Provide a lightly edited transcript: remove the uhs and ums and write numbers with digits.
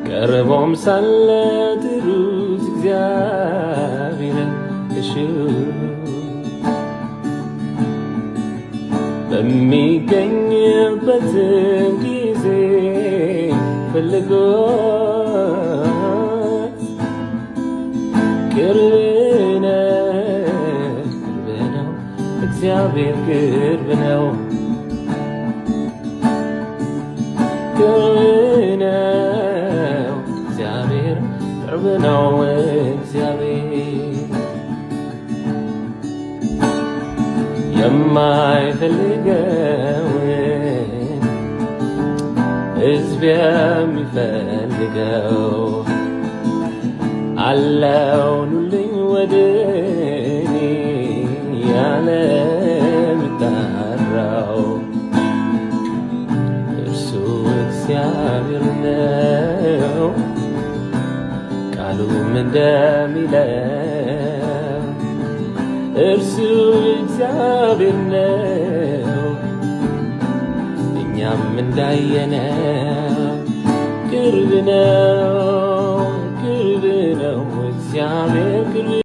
ቀርቦም ሳለ ጥሩት እግዚአብሔርን እሹ በሚገኝበት ጊዜ ፈልጎት ቅርብ ነው እግዚአብሔር ቅርብ ነው እግዚአብሔር ቅርብ ነው እግዚአብሔር የማይፈልገውን ሕዝብ የሚፈልገው አለው ኑልኝ ወደ እኔ ያለ የሚጠራው እርሱ እግዚአብሔር ነው ቃሉም እንደሚለው እርሱ እግዚአብሔር ነው እኛም እንዳየነው ቅርብ ነው እግዚአብሔር ቅርብ